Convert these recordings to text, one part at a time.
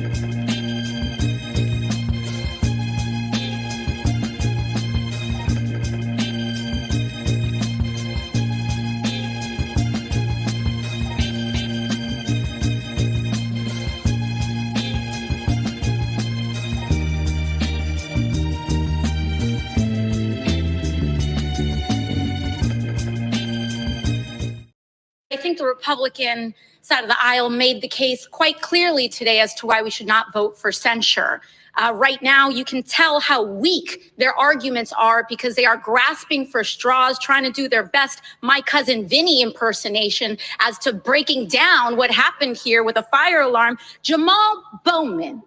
I think the Republican side of the aisle made the case quite clearly today as to why we should not vote for censure. Right now, you can tell how weak their arguments are because they are grasping for straws, trying to do their best My Cousin Vinny impersonation as to breaking down what happened here with a fire alarm. Jamal Bowman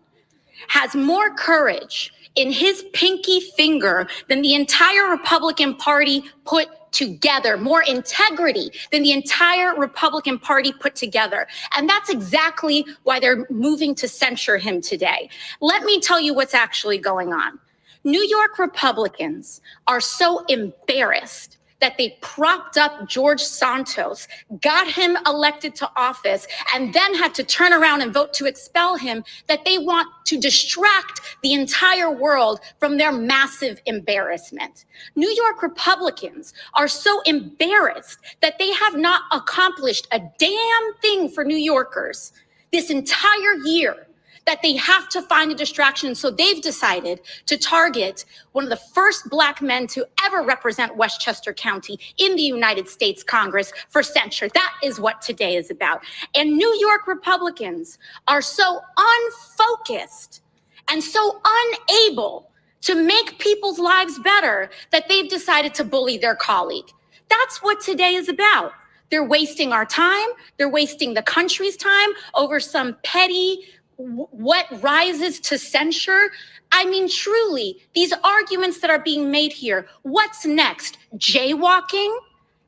has more courage in his pinky finger than the entire Republican Party put together, more integrity than the entire Republican Party put together. And that's exactly why they're moving to censure him today. Let me tell you what's actually going on. New York Republicans are so embarrassed that they propped up George Santos, got him elected to office, and then had to turn around and vote to expel him, that they want to distract the entire world from their massive embarrassment. New York Republicans are so embarrassed that they have not accomplished a damn thing for New Yorkers this entire year, that they have to find a distraction. So they've decided to target one of the first Black men to ever represent Westchester County in the United States Congress for censure. That is what today is about. And New York Republicans are so unfocused and so unable to make people's lives better that they've decided to bully their colleague. That's what today is about. They're wasting our time. They're wasting the country's time over some petty what rises to censure. I mean, truly, these arguments that are being made here, what's next? Jaywalking?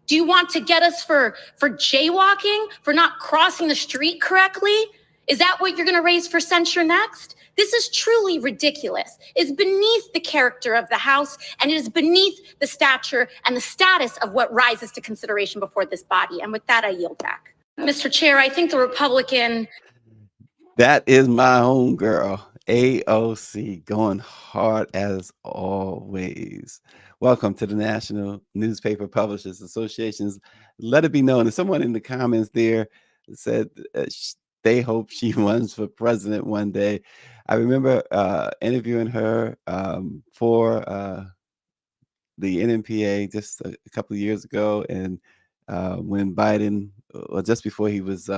Do you want to get us for jaywalking, for not crossing the street correctly? Is that what you're going to raise for censure next? This is truly ridiculous. It's beneath the character of the House, and it is beneath the stature and the status of what rises to consideration before this body. And with that, I yield back. Mr. Chair, I think the Republican... That is my own girl, AOC, going hard as always. Welcome to the National Newspaper Publishers Association's Let It Be Known. And someone in the comments there said they hope she runs for president one day. I remember interviewing her for the NMPA just a couple of years ago. And when Biden, or just before he was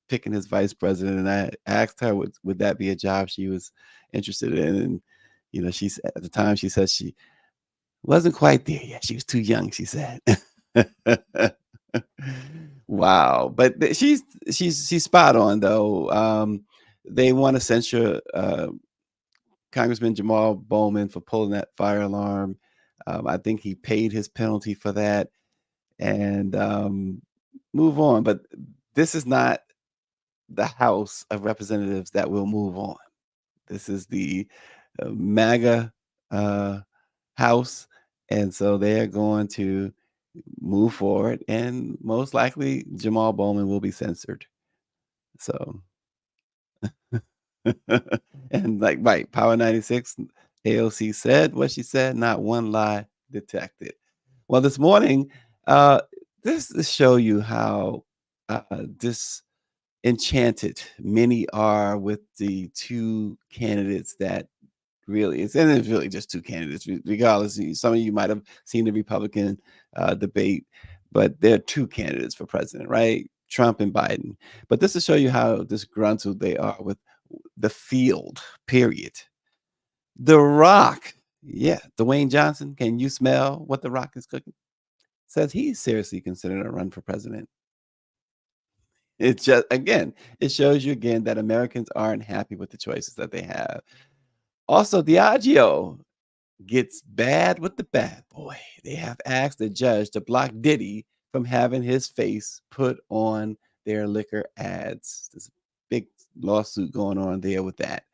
picking his vice president, and I asked her would that be a job she was interested in, and you know, she's at the time she said she wasn't quite there yet. She was too young, she said. Wow, but she's spot on though. They want to censure Congressman Jamal Bowman for pulling that fire alarm. I think he paid his penalty for that, and move on. But this is not the House of Representatives that will move on. This is the MAGA House, and so they're going to move forward, and most likely Jamal Bowman will be censored. So, and like, right, Power 96, AOC said what she said, not one lie detected. Well, this morning, this to show you how disenchanted many are with the two candidates that really is, and it's really just two candidates, regardless. Some of you might have seen the Republican debate, but there are two candidates for president, right? Trump and Biden. But this to show you how disgruntled they are with the field, period. The Rock, yeah, Dwayne Johnson, can you smell what The Rock is cooking? Says he's seriously considering a run for president. It's just, again, it shows you again that Americans aren't happy with the choices that they have. Also, Diageo gets bad with the bad boy. They have asked the judge to block Diddy from having his face put on their liquor ads. There's a big lawsuit going on there with that.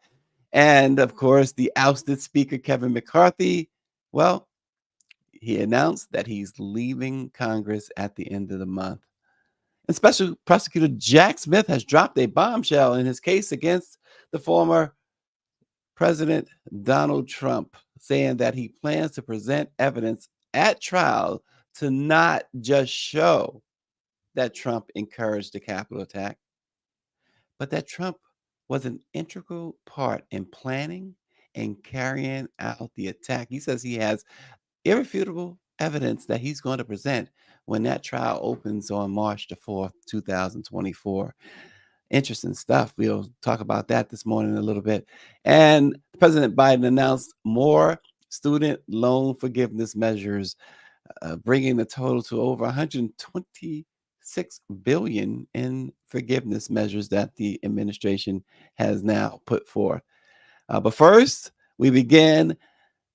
And of course, the ousted Speaker Kevin McCarthy, well, he announced that he's leaving Congress at the end of the month. And Special Prosecutor Jack Smith has dropped a bombshell in his case against the former President Donald Trump saying that he plans to present evidence at trial to not just show that Trump encouraged the Capitol attack, but that Trump was an integral part in planning and carrying out the attack. He says he has irrefutable evidence that he's going to present when that trial opens on March the 4th, 2024. Interesting stuff. We'll talk about that this morning a little bit. And President Biden announced more student loan forgiveness measures, bringing the total to over 126 billion in forgiveness measures that the administration has now put forth. But first, we begin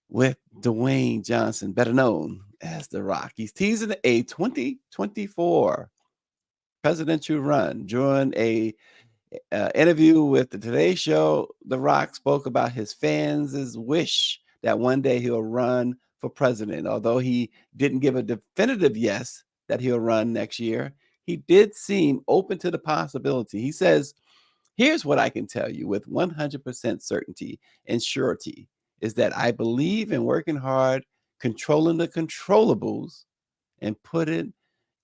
with Dwayne Johnson, better known as The Rock. He's teasing a 2024 presidential run. During a interview with the Today Show, The Rock spoke about his fans' wish that one day he'll run for president. Although he didn't give a definitive yes that he'll run next year, he did seem open to the possibility. He says, "Here's what I can tell you with 100% certainty and surety is that I believe in working hard, controlling the controllables, and putting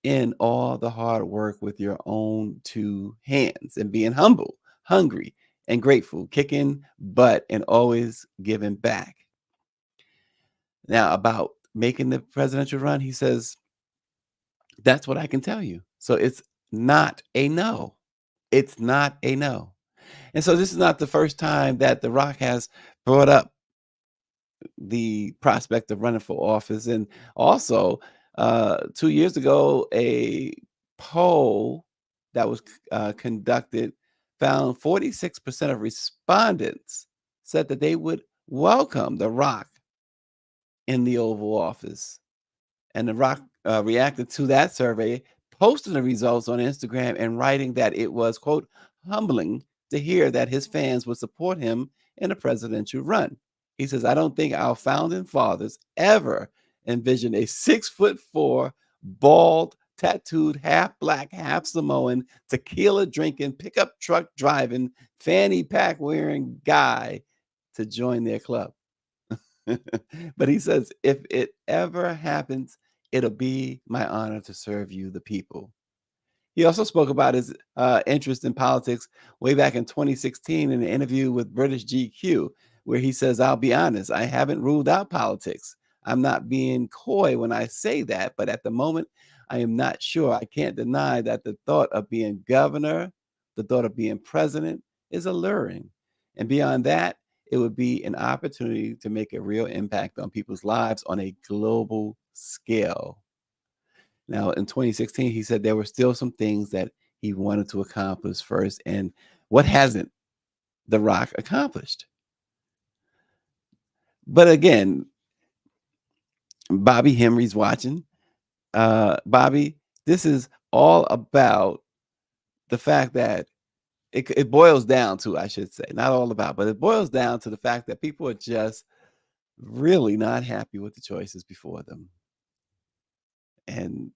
in all the hard work with your own two hands and being humble, hungry, and grateful, kicking butt and always giving back." Now, about making the presidential run, he says, "That's what I can tell you." So it's not a no. It's not a no. And so this is not the first time that The Rock has brought up the prospect of running for office. And also, 2 years ago, a poll that was conducted found 46% of respondents said that they would welcome The Rock in the Oval Office. And The Rock reacted to that survey, posting the results on Instagram and writing that it was, quote, humbling to hear that his fans would support him in a presidential run. He says, "I don't think our founding fathers ever envisioned a 6'4", bald, tattooed, half black, half Samoan, tequila drinking, pickup truck driving, fanny pack wearing guy to join their club." But he says, "If it ever happens, it'll be my honor to serve you, the people." He also spoke about his interest in politics way back in 2016 in an interview with British GQ, where he says, "I'll be honest, I haven't ruled out politics. I'm not being coy when I say that, but at the moment, I am not sure. I can't deny that the thought of being governor, the thought of being president is alluring. And beyond that, it would be an opportunity to make a real impact on people's lives on a global scale." Now, in 2016, he said there were still some things that he wanted to accomplish first. And what hasn't The Rock accomplished? But again, Bobby Henry's watching. Bobby, this is all about the fact that it boils down to, I should say, not all about, but it boils down to the fact that people are just really not happy with the choices before them. And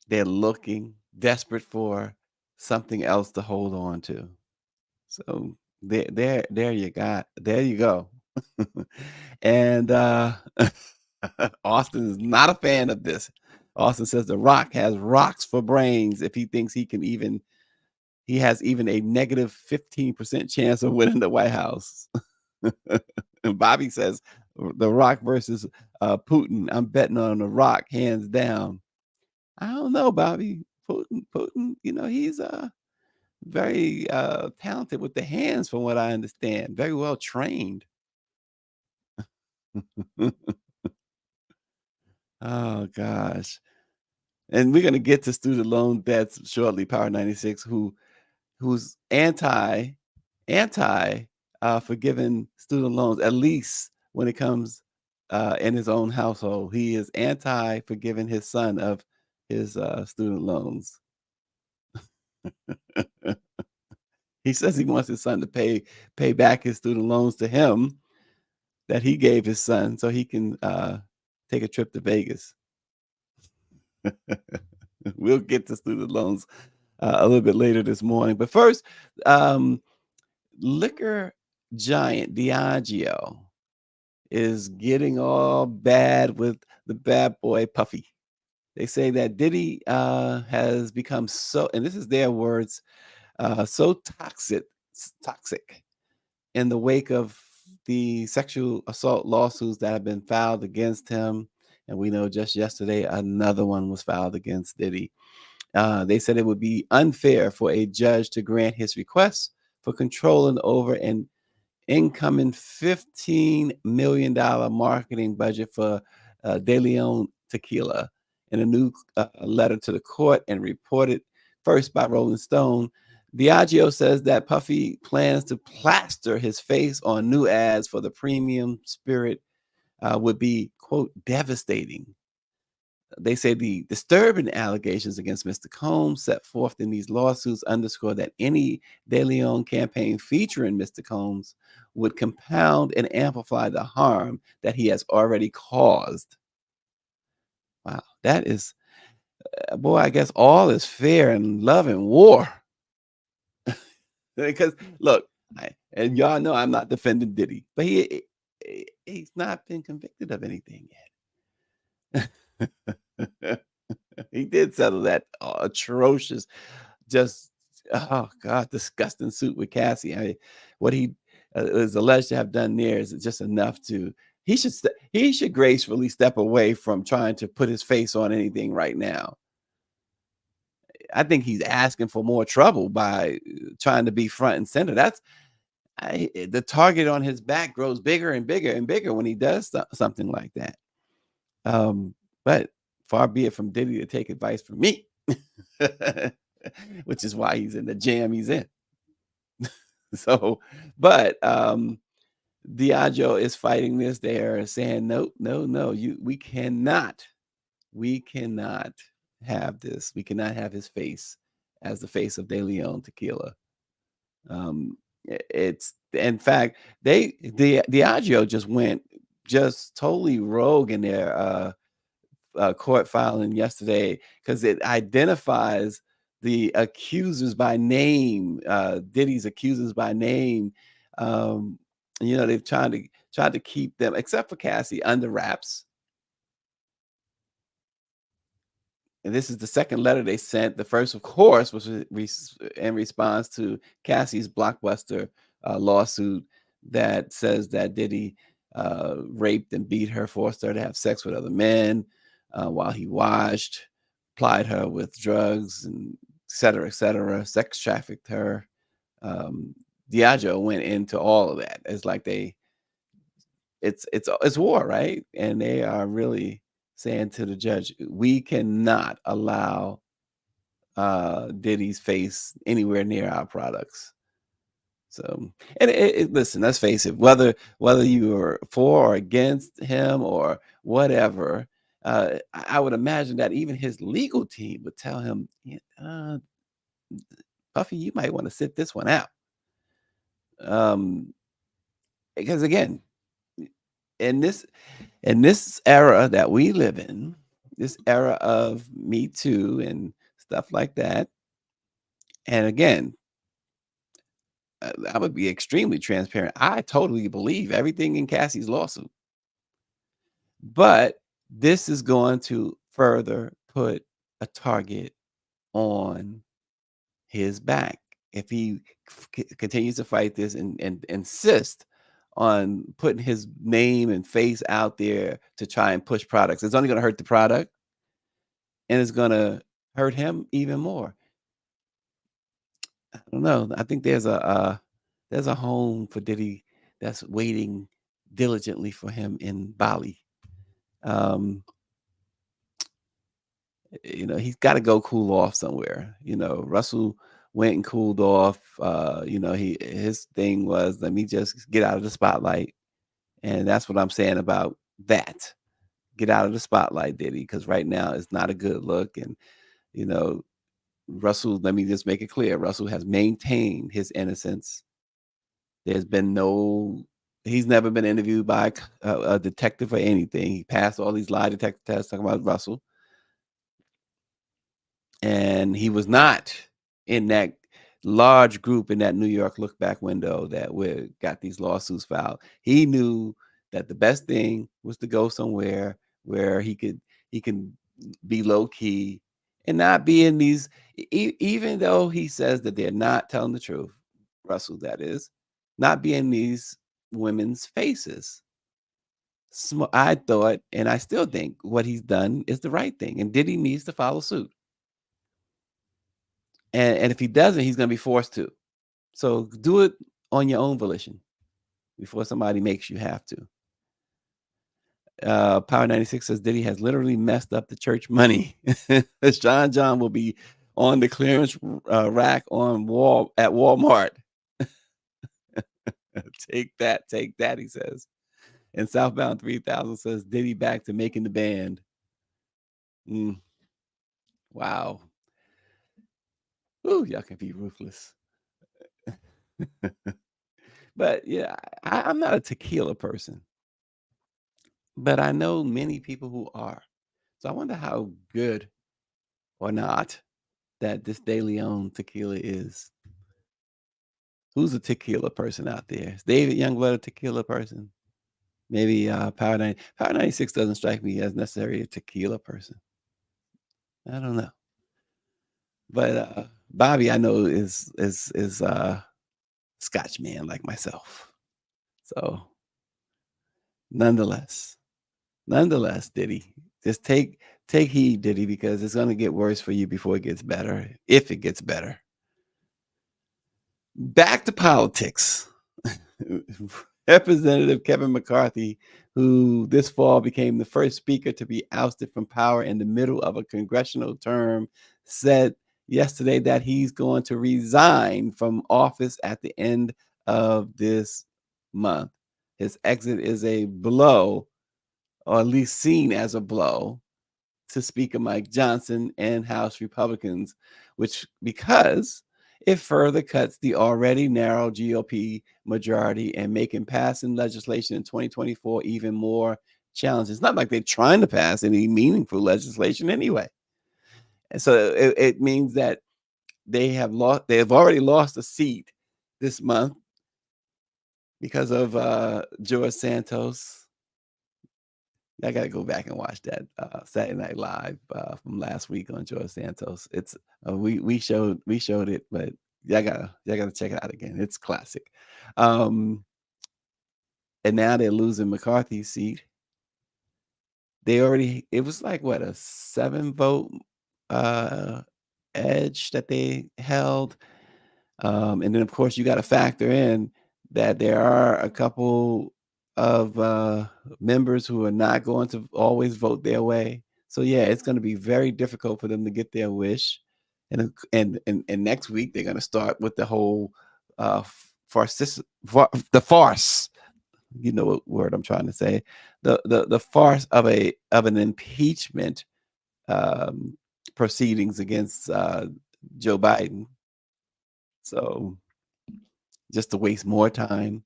they're looking desperate for something else to hold on to. So there you go. And Austin is not a fan of this. Austin says The Rock has rocks for brains if he thinks he has even a negative 15% chance of winning the White House. And Bobby says The Rock versus Putin. I'm betting on The Rock hands down. I don't know, Bobby. Putin, he's very talented with the hands, from what I understand. Very well trained. Oh gosh. And we're gonna get to student loan debts shortly. Power 96, who's anti forgiving student loans, at least when it comes in his own household. He is anti forgiving his son of his student loans. He says he wants his son to pay back his student loans to him that he gave his son so he can take a trip to Vegas. We'll get to student loans a little bit later this morning. But first, liquor giant Diageo is getting all bad with the bad boy Puffy. They say that Diddy has become so, and this is their words, so toxic in the wake of the sexual assault lawsuits that have been filed against him. And we know just yesterday another one was filed against Diddy. They said it would be unfair for a judge to grant his request for controlling over an incoming $15 million marketing budget for De Leon tequila. In a new letter to the court and reported first by Rolling Stone, Diageo says that Puffy plans to plaster his face on new ads for the premium spirit would be, quote, devastating. They say the disturbing allegations against Mr. Combs set forth in these lawsuits underscore that any De Leon campaign featuring Mr. Combs would compound and amplify the harm that he has already caused. Wow, that is, boy, I guess all is fair in love and war. Because look, and y'all know I'm not defending Diddy, but he's not been convicted of anything yet. He did settle that atrocious, just oh god, disgusting suit with Cassie. What he is alleged to have done there is just enough to. He should gracefully step away from trying to put his face on anything right now. I think he's asking for more trouble by trying to be front and center. The target on his back grows bigger and bigger and bigger when he does something like that. But far be it from Diddy to take advice from me, which is why he's in the jam he's in. So, but Diageo is fighting this. They are saying, no, we cannot have this. We cannot have his face as the face of De Leon tequila. It's in fact Diageo just totally rogue in their court filing yesterday because it identifies the accusers by name, Diddy's accusers by name. They've tried to keep them, except for Cassie, under wraps. And this is the second letter they sent. The first, of course, was in response to Cassie's Blockbuster lawsuit that says that Diddy raped and beat her, forced her to have sex with other men while he watched, plied her with drugs, and et cetera, sex trafficked her. Diageo went into all of that. It's like it's war, right? And they are really saying to the judge, we cannot allow Diddy's face anywhere near our products. So, and listen, let's face it, whether you are for or against him or whatever, I would imagine that even his legal team would tell him, Puffy, you might want to sit this one out. Because again, in this era that we live in, this era of Me Too and stuff like that, and again, I would be extremely transparent. I totally believe everything in Cassie's lawsuit, but this is going to further put a target on his back if he continues to fight this and insist on putting his name and face out there to try and push products. It's only going to hurt the product, and it's going to hurt him even more. I don't know. I think there's a home for Diddy that's waiting diligently for him in Bali. He's got to go cool off somewhere. Russell went and cooled off. His thing was, let me just get out of the spotlight. And that's what I'm saying about that. Get out of the spotlight, Diddy, because right now it's not a good look. And, Russell, let me just make it clear. Russell has maintained his innocence. He's never been interviewed by a detective or anything. He passed all these lie detector tests talking about Russell. And he was not in that large group in that New York look back window that got these lawsuits filed. He knew that the best thing was to go somewhere where he can be low key and not be in these, even though he says that they're not telling the truth, Russell, that is, not be in these women's faces. I thought, and I still think, what he's done is the right thing, and Diddy needs to follow suit. And if he doesn't, he's going to be forced to. So do it on your own volition before somebody makes you have to. Power 96 says Diddy has literally messed up the church money. John will be on the clearance rack at Walmart. Take that, he says. And Southbound 3000 says Diddy back to making the band. Wow. Ooh, y'all can be ruthless. But yeah, I'm not a tequila person, but I know many people who are. So I wonder how good or not that this De Leon tequila is. Who's a tequila person out there? Is David Youngblood a tequila person? Maybe Power 96 doesn't strike me as necessarily a tequila person. I don't know. But Bobby, I know is Scotch man like myself. So nonetheless, Diddy, just take heed, Diddy, because it's going to get worse for you before it gets better, if it gets better. Back to politics. Representative Kevin McCarthy, who this fall became the first speaker to be ousted from power in the middle of a congressional term, said yesterday that he's going to resign from office at the end of this month. His exit is a blow, or at least seen as a blow, to Speaker Mike Johnson and House Republicans, because it further cuts the already narrow GOP majority and making passing legislation in 2024 even more challenging. It's not like they're trying to pass any meaningful legislation anyway. And so it means that they have already lost a seat this month because of George Santos. I got to go back and watch that Saturday Night Live from last week on George Santos. It's we showed it, but y'all gotta check it out again. It's classic. And now they're losing McCarthy's seat. It was like what, a 7-vote edge that they held. And then of course you got to factor in that there are a couple of members who are not going to always vote their way. So yeah, it's going to be very difficult for them to get their wish. And next week they're going to start with the whole farce. You know what word I'm trying to say? The farce of an impeachment proceedings against Joe Biden. So just to waste more time.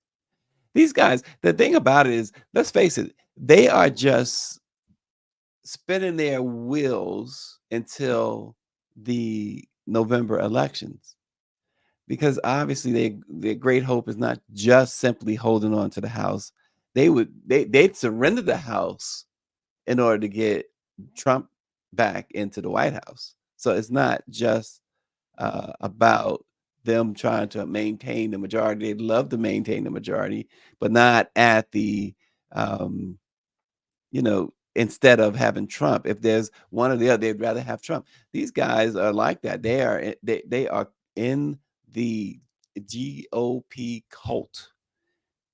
These guys, the thing about it is, let's face it, they are just spinning their wheels until the November elections. Because obviously their great hope is not just simply holding on to the House. They'd surrender the House in order to get Trump back into the White House. So it's not just about them trying to maintain the majority. They'd love to maintain the majority, but not at the, instead of having Trump. If there's one or the other, they'd rather have Trump. These guys are like that. They are in the GOP cult,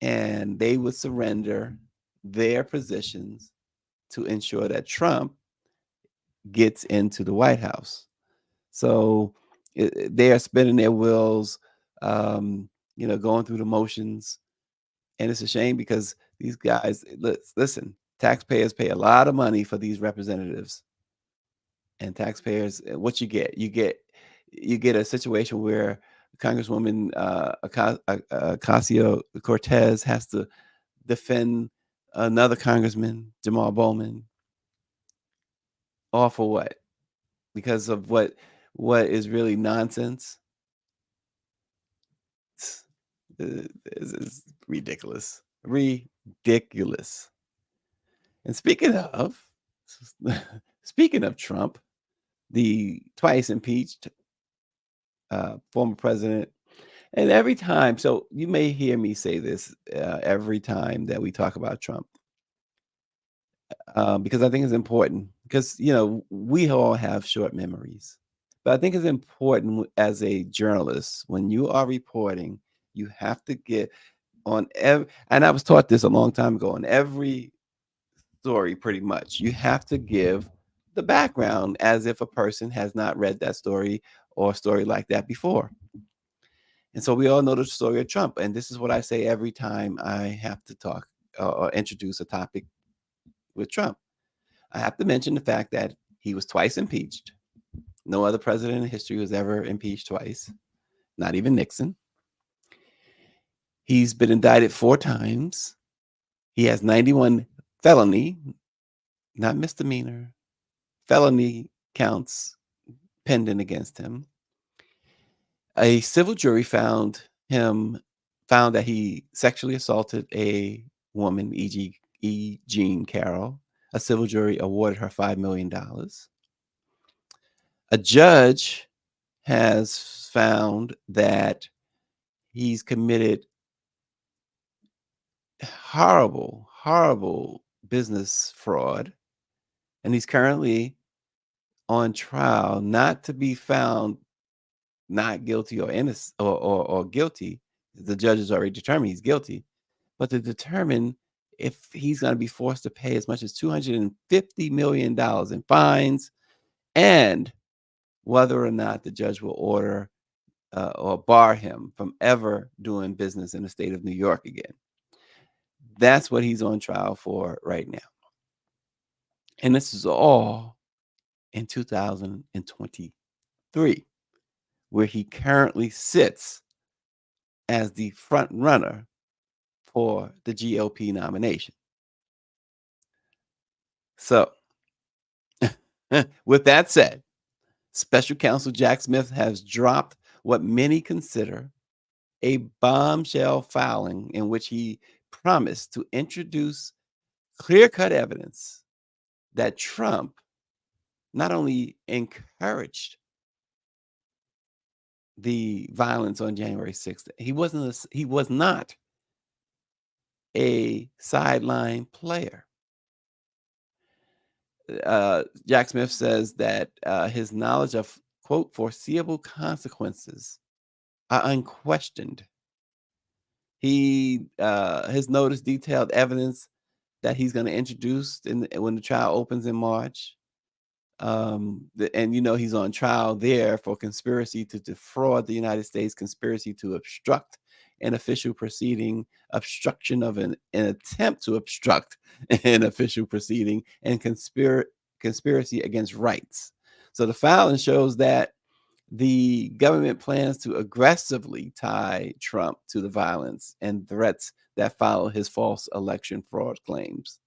and they would surrender their positions to ensure that Trump gets into the White House. So they are spinning their wheels, going through the motions. And it's a shame because these guys, listen, taxpayers pay a lot of money for these representatives. And taxpayers, what you get a situation where Congresswoman Ocasio-Cortez has to defend another congressman, Jamal Bowman, all for what? Because of what is really nonsense. This is ridiculous. Ridiculous. And speaking of Trump, the twice impeached former president, and every time, so you may hear me say this every time that we talk about Trump, because I think it's important. Because we all have short memories, but I think it's important as a journalist when you are reporting, you have to get on every. And I was taught this a long time ago. On every story, pretty much, you have to give the background as if a person has not read that story or a story like that before. And so we all know the story of Trump. And this is what I say every time I have to talk or introduce a topic with Trump. I have to mention the fact that he was twice impeached. No other president in history was ever impeached twice, not even Nixon. He's been indicted 4 times. He has 91 felony, not misdemeanor, felony counts pending against him. A civil jury found that he sexually assaulted a woman, E. Jean Carroll. A civil jury awarded her $5 million. A judge has found that he's committed horrible, horrible business fraud, and he's currently on trial not to be found not guilty or innocent or guilty. The judge has already determined he's guilty, but to determine if he's going to be forced to pay as much as $250 million in fines, and whether or not the judge will order or bar him from ever doing business in the state of New York again. That's what he's on trial for right now. And this is all in 2023, where he currently sits as the front runner for the GOP nomination. So, with that said, Special Counsel Jack Smith has dropped what many consider a bombshell filing in which he promised to introduce clear-cut evidence that Trump not only encouraged the violence on January 6th, he was not a sideline player. Jack Smith says that his knowledge of, quote, foreseeable consequences are unquestioned. His notice detailed evidence that he's going to introduce when the trial opens in March. And he's on trial there for conspiracy to defraud the United States, conspiracy to obstruct an official proceeding, obstruction of an attempt to obstruct an official proceeding, and conspiracy against rights. So the filing shows that the government plans to aggressively tie Trump to the violence and threats that follow his false election fraud claims.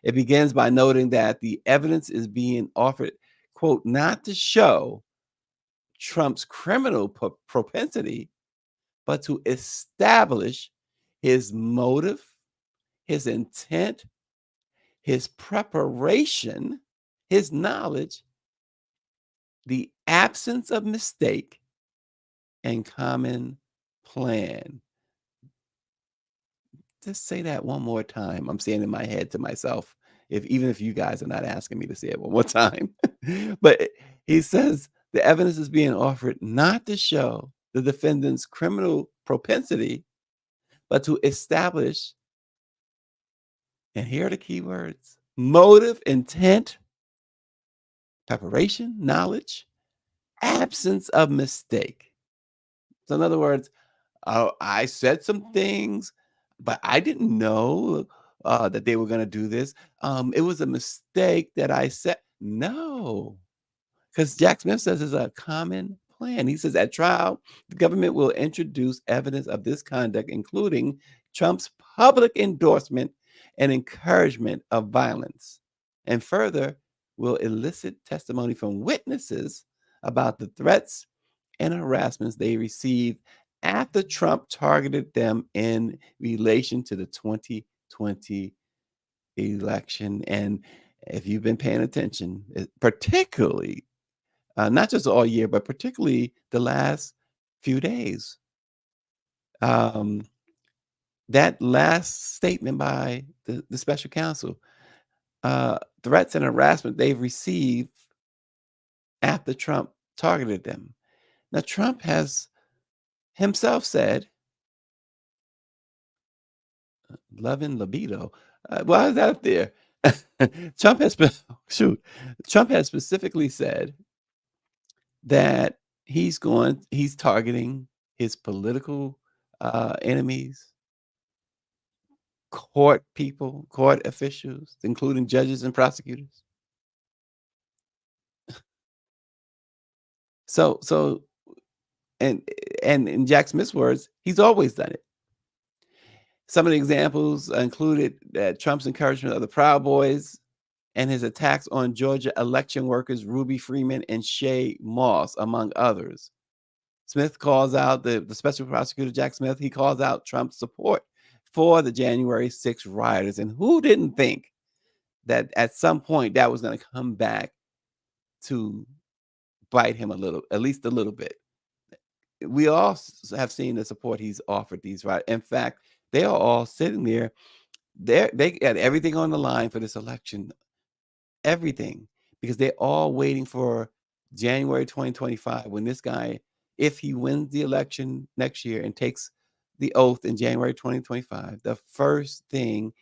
It begins by noting that the evidence is being offered, quote, not to show Trump's criminal propensity, but to establish his motive, his intent, his preparation, his knowledge, the absence of mistake, and common plan. Just say that one more time. I'm saying in my head to myself, even if you guys are not asking me to say it one more time. But he says the evidence is being offered not to show the defendant's criminal propensity, but to establish, and here are the key words: motive, intent, preparation, knowledge, absence of mistake. So in other words, I said some things, but I didn't know that they were going to do this. It was a mistake that I said. No, because Jack Smith says it's a common plan. He says at trial, the government will introduce evidence of this conduct, including Trump's public endorsement and encouragement of violence, and further will elicit testimony from witnesses about the threats and harassments they received after Trump targeted them in relation to the 2020 election. And if you've been paying attention, particularly, not just all year, but particularly the last few days, um, that last statement by the special counsel, threats and harassment they've received after Trump targeted them. Now, Trump has himself said, love and libido. Why is that up there? Trump has shoot. Trump has specifically said that he's targeting his political enemies, court people, court officials, including judges and prosecutors. So and and in Jack Smith's words, he's always done it. Some of the examples included that Trump's encouragement of the Proud Boys and his attacks on Georgia election workers Ruby Freeman and Shay Moss, among others. Smith calls out the special prosecutor Jack Smith. He calls out Trump's support for the January 6th rioters. And who didn't think that at some point that was going to come back to bite him a little, at least a little bit? We all have seen the support he's offered these rioters. In fact, they are all sitting there. They got everything on the line for this election, everything, because they're all waiting for January 2025 when this guy, if he wins the election next year and takes the oath in January 2025, the first thing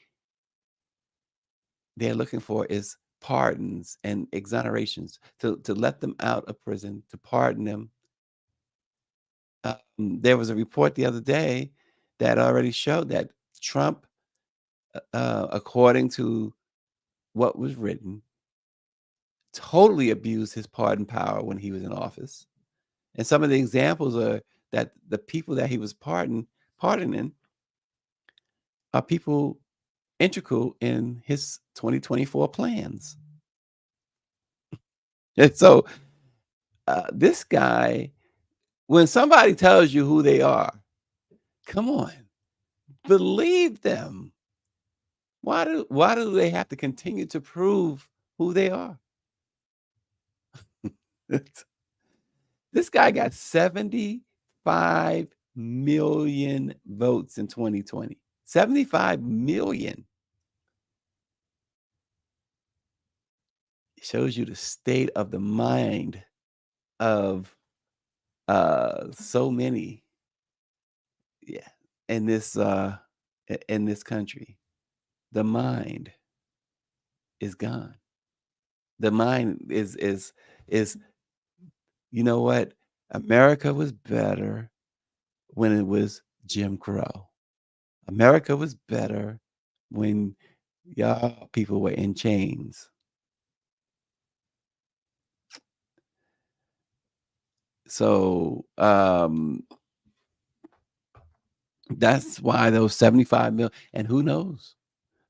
they're looking for is pardons and exonerations to let them out of prison, to pardon them. There was a report the other day that already showed that Trump, according to what was written, totally abused his pardon power when he was in office. And some of the examples are that the people that he was pardoning are people integral in his 2024 plans. And so this guy, when somebody tells you who they are, come on, believe them. Why do they have to continue to prove who they are? This guy got 75 million votes in 2020. 75 million. It shows you the state of the mind of so many, yeah, in this country. The mind is gone. The mind is you know what? America was better when it was Jim Crow. America was better when y'all people were in chains. So that's why those 75 million, and who knows?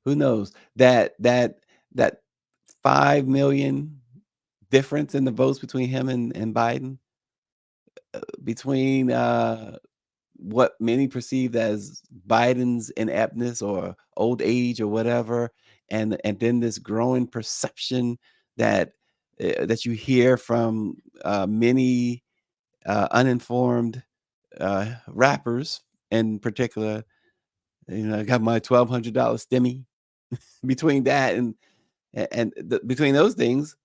Who knows that 5 million difference in the votes between him and Biden, between what many perceived as Biden's ineptness or old age or whatever, and then this growing perception that that you hear from many uninformed rappers in particular. You know, I got my $1,200 stimmy. Between that and between those things,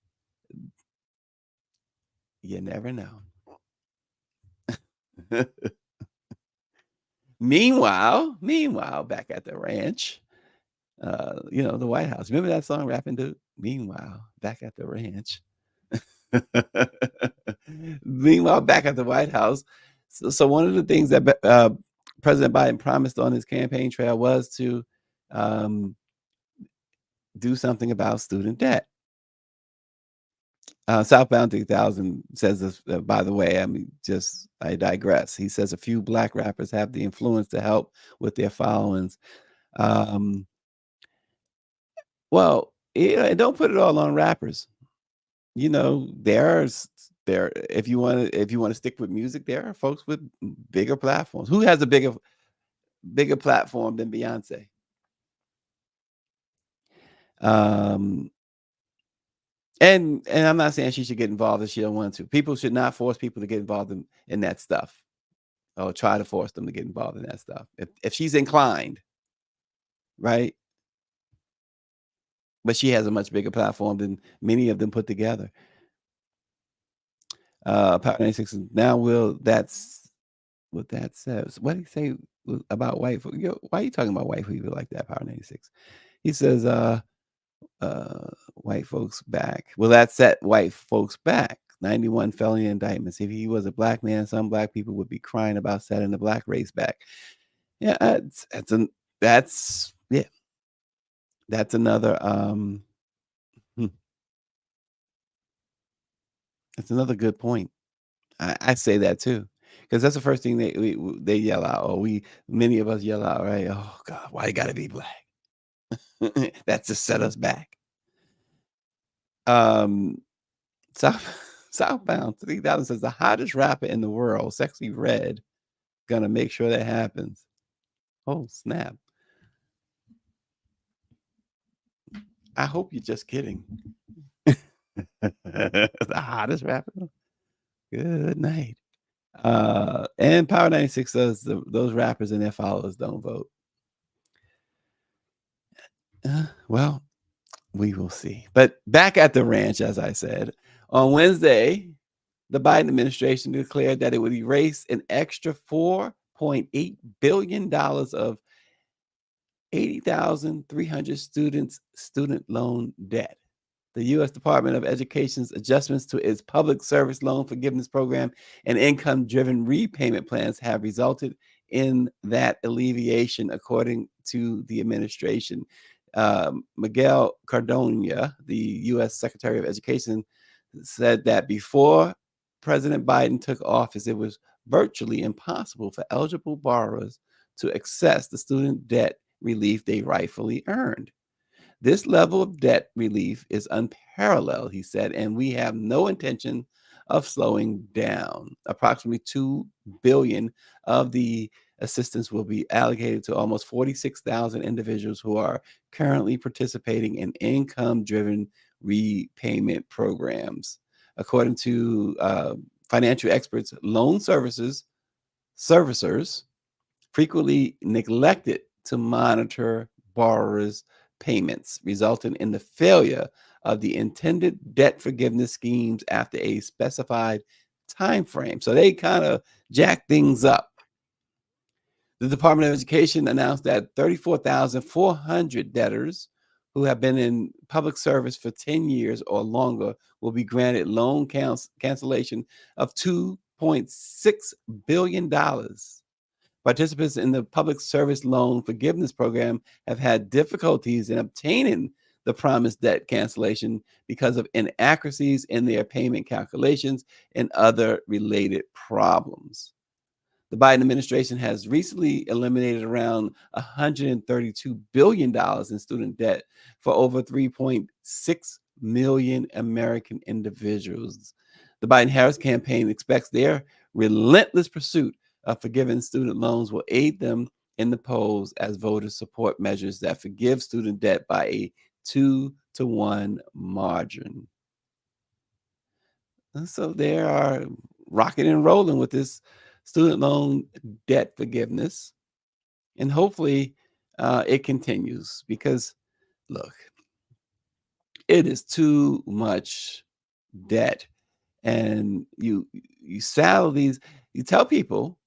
you never know. Meanwhile, back at the ranch, the White House. Remember that song, Rapping Dude? Meanwhile, back at the ranch. Meanwhile, back at the White House. So one of the things that President Biden promised on his campaign trail was to do something about student debt. Southbound 3000 says this, by the way, I digress. He says a few black rappers have the influence to help with their followings. Well, and don't put it all on rappers. There's if you want to stick with music, there are folks with bigger platforms. Who has a bigger platform than Beyonce? Um, and I'm not saying she should get involved if she don't want to. People should not force people to get involved in that stuff, or try to force them to get involved in that stuff. If she's inclined, right? But she has a much bigger platform than many of them put together. Power 96 now will that's what that says. What did he say about white folk? Why are you talking about white people like that, Power 96? He says, white folks back. Will that set white folks back? 91 felony indictments. If he was a black man, some black people would be crying about setting the black race back. Yeah, that's yeah. That's another that's another good point. I say that too, because that's the first thing they yell out, or many of us yell out, right? Oh God, why you gotta be black? That's to set us back. Um, South Southbound 3000 says the hottest rapper in the world, Sexy Red, gonna make sure that happens. Oh snap! I hope you're just kidding. The hottest rapper. Good night. And Power 96 says those rappers and their followers don't vote. Well, we will see. But back at the ranch, as I said, on Wednesday, the Biden administration declared that it would erase an extra $4.8 billion of 80,300 students' student loan debt. The U.S. Department of Education's adjustments to its public service loan forgiveness program and income-driven repayment plans have resulted in that alleviation, according to the administration. Miguel Cardona, the U.S. Secretary of Education, said that before President Biden took office, it was virtually impossible for eligible borrowers to access the student debt relief they rightfully earned. This level of debt relief is unparalleled, he said, and we have no intention of slowing down. Approximately $2 billion of the assistance will be allocated to almost 46,000 individuals who are currently participating in income-driven repayment programs. According to financial experts, loan servicers frequently neglected to monitor borrowers' payments, resulting in the failure of the intended debt forgiveness schemes after a specified time frame. So they kind of jack things up. The Department of Education announced that 34,400 debtors who have been in public service for 10 years or longer will be granted loan cancellation of $2.6 billion. Participants in the public service loan forgiveness program have had difficulties in obtaining the promised debt cancellation because of inaccuracies in their payment calculations and other related problems. The Biden administration has recently eliminated around $132 billion in student debt for over 3.6 million American individuals. The Biden-Harris campaign expects their relentless pursuit of forgiving student loans will aid them in the polls as voters support measures that forgive student debt by a 2-to-1 margin. And so they are rocking and rolling with this student loan debt forgiveness. And hopefully it continues, because look, it is too much debt. And you saddle these, you tell people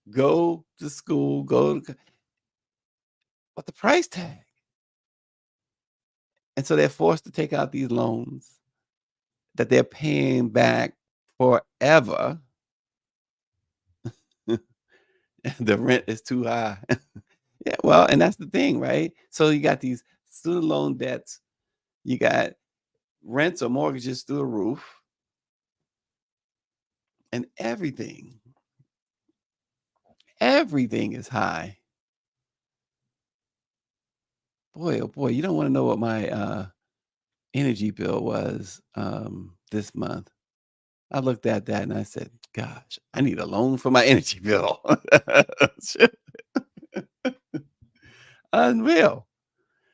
go to school, but the price tag. And so they're forced to take out these loans that they're paying back forever. The rent is too high. Yeah, well, and that's the thing, right? So you got these student loan debts, you got rents or mortgages through the roof, and everything is high. Boy, oh boy, you don't want to know what my energy bill was this month. I looked at that and I said, gosh, I need a loan for my energy bill. Unreal.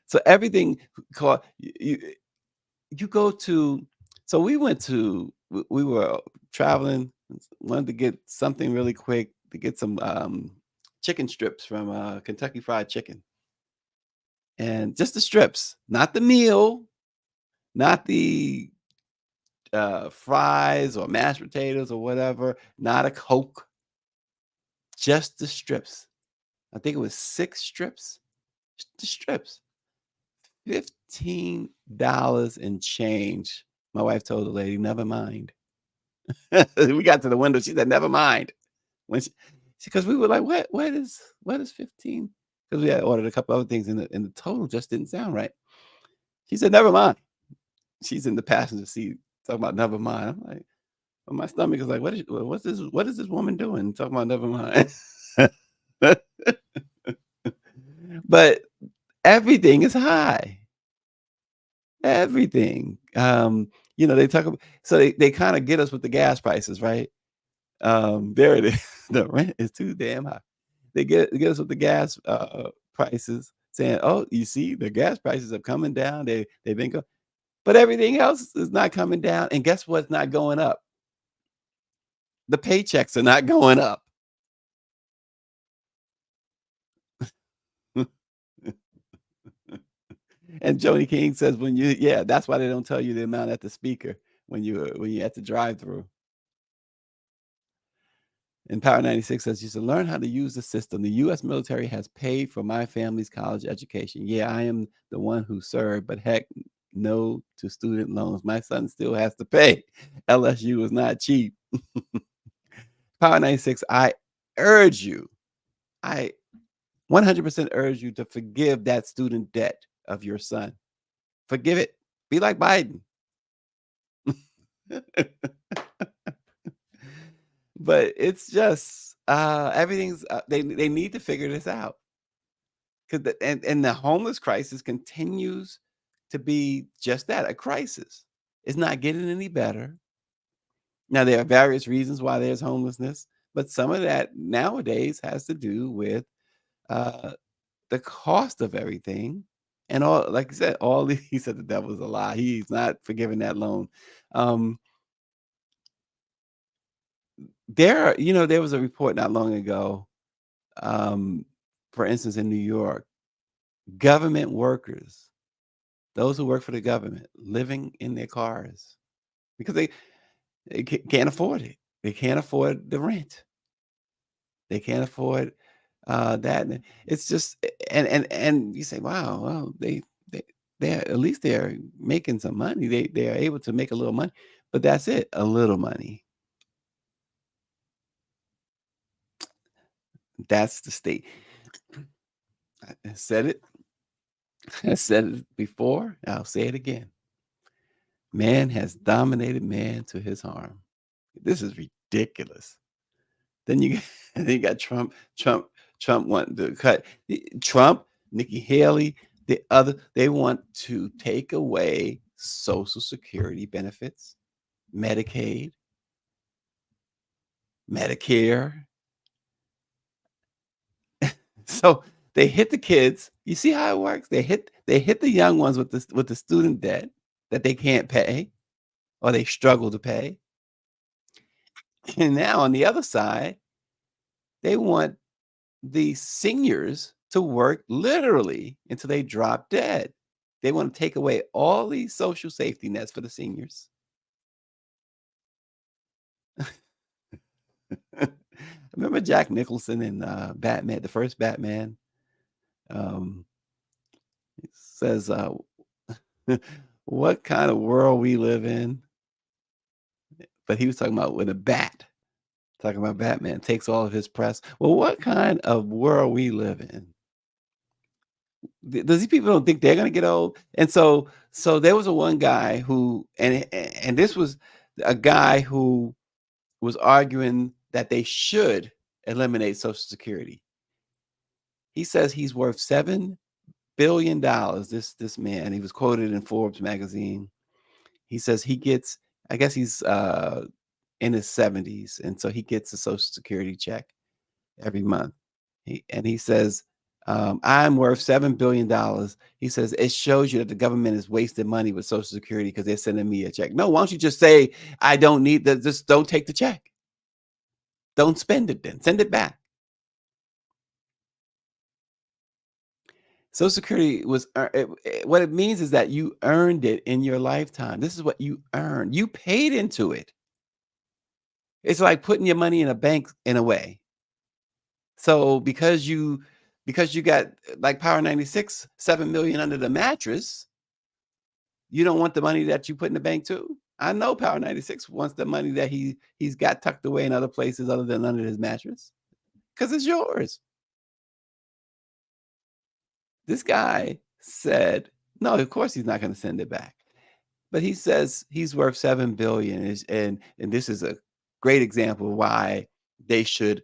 So everything called you go to, so we went to, we were traveling, wanted to get something really quick to get some chicken strips from Kentucky Fried Chicken. And just the strips, not the meal, not the fries or mashed potatoes or whatever, not a Coke, just the strips. I think it was 6 strips. The strips. $15 and change. My wife told the lady, never mind. We got to the window. She said, never mind. When she, because we were like, what is 15? Because we had ordered a couple other things and the total just didn't sound right. She said, never mind. She's in the passenger seat talking about never mind. I'm like, well, my stomach is like, what is this woman doing? Talking about never mind. But everything is high. Everything. They talk about, so they kind of get us with the gas prices, right? There it is. The rent is too damn high. They get us with the gas prices, saying, "Oh, you see, the gas prices are coming down. They've been going, but everything else is not coming down. And guess what's not going up? The paychecks are not going up." And Joni King says, yeah, that's why they don't tell you the amount at the speaker when you at the drive-through. And Power 96 says, you should learn how to use the system. The U.S. military has paid for my family's college education. Yeah, I am the one who served, but heck, no to student loans. My son still has to pay. LSU is not cheap. Power 96, I 100% urge you to forgive that student debt of your son. Forgive it. Be like Biden. But it's just everything's they need to figure this out, because and the homeless crisis continues to be just that, a crisis. It's not getting any better. Now there are various reasons why there's homelessness, but some of that nowadays has to do with uh, the cost of everything. And all, like I said, he said the devil's a lie. He's not forgiving that loan. Um, there was a report not long ago, um, for instance, in New York, government workers, those who work for the government, living in their cars because they can't afford it. They can't afford the rent. They can't afford that. And it's just, and you say, wow, well, they at least they're making some money. They are able to make a little money, but that's it, a little money. That's the state. I said it. I said it before. I'll say it again. Man has dominated man to his harm. This is ridiculous. Then you then you got Trump wanting to cut Trump, Nikki Haley, they want to take away Social Security benefits, Medicaid, Medicare. So they hit the kids. You see how it works? They hit the young ones with the student debt that they can't pay or they struggle to pay. And now on the other side, they want the seniors to work literally until they drop dead. They want to take away all these social safety nets for the seniors. Remember Jack Nicholson in Batman, the first Batman? It says, what kind of world we live in? But he was talking about with a bat, talking about Batman takes all of his press. Well, what kind of world we live in? Does these people don't think they're gonna get old? And so there was one guy who, and this was a guy who was arguing that they should eliminate Social Security. He says he's worth $7 billion. This man, he was quoted in Forbes magazine. He says he gets I guess he's in his 70s, and so he gets a Social Security check every month. He says, I'm worth $7 billion. He says, it shows you that the government is wasting money with Social Security because they're sending me a check. No, why don't you just say, I don't need that? Just don't take the check. Don't spend it then. Send it back. Social Security was what it means is that you earned it in your lifetime. This is what you earned. You paid into it. It's like putting your money in a bank in a way. So because you got like Power 96, 7 million under the mattress, you don't want the money that you put in the bank too. I know Power 96 wants the money that he's got tucked away in other places other than under his mattress because it's yours. This guy said, no, of course he's not going to send it back. But he says he's worth 7 billion, and this is a great example of why they should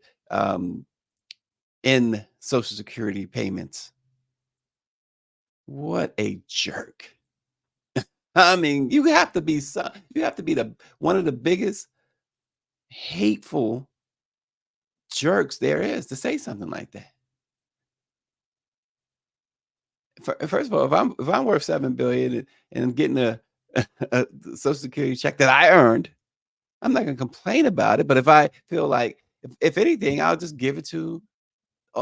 end Social Security payments. What a jerk. I mean, you have to be one of the biggest hateful jerks there is to say something like that. First of all, if I'm worth 7 billion and I'm getting a Social Security check that I earned, I'm not going to complain about it. But if I feel like, if anything, I'll just give it to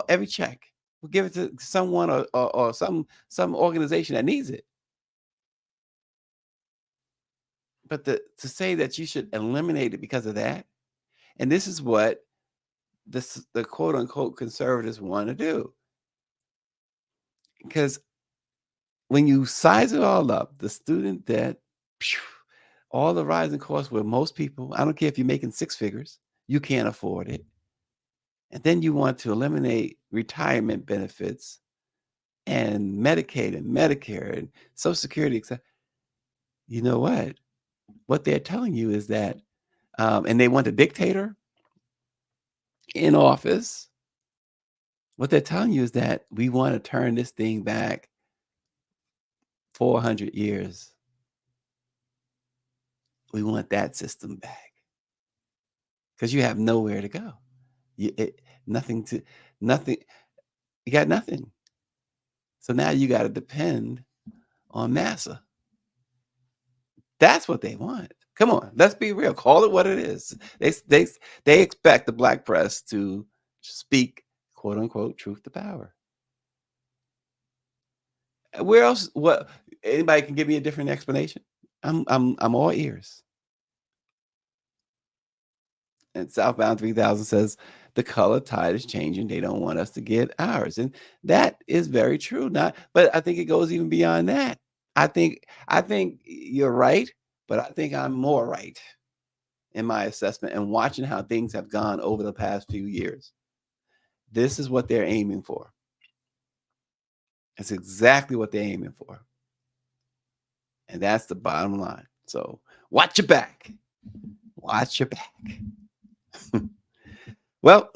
every check. We'll give it to someone or some organization that needs it. But to say that you should eliminate it because of that, and this is what the quote unquote conservatives want to do. Because when you size it all up, the student debt, all the rising costs where most people, I don't care if you're making six figures, you can't afford it. And then you want to eliminate retirement benefits and Medicaid and Medicare and Social Security, etc. You know what? What they're telling you is that, and they want a dictator in office. What they're telling you is that we want to turn this thing back 400 years. We want that system back because you have nowhere to go. Nothing. You got nothing. So now you got to depend on massa. That's what they want. Come on, let's be real. Call it what it is. They expect the black press to speak, quote unquote, truth to power. Where else? What? Anybody can give me a different explanation? I'm all ears. And Southbound 3000 says the color tide is changing. They don't want us to get ours, and that is very true. But I think it goes even beyond that. I think you're right, but I think I'm more right in my assessment and watching how things have gone over the past few years. This is what they're aiming for. It's exactly what they're aiming for. And that's the bottom line. So watch your back. Watch your back. Well,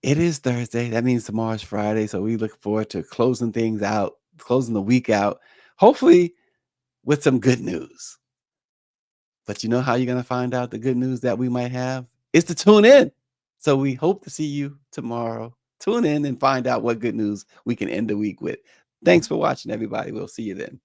it is Thursday. That means tomorrow's Friday. So we look forward to closing things out, closing the week out, hopefully with some good news. But you know how you're going to find out the good news that we might have? Is to tune in. So we hope to see you tomorrow. Tune in and find out what good news we can end the week with. Thanks for watching, everybody. We'll see you then.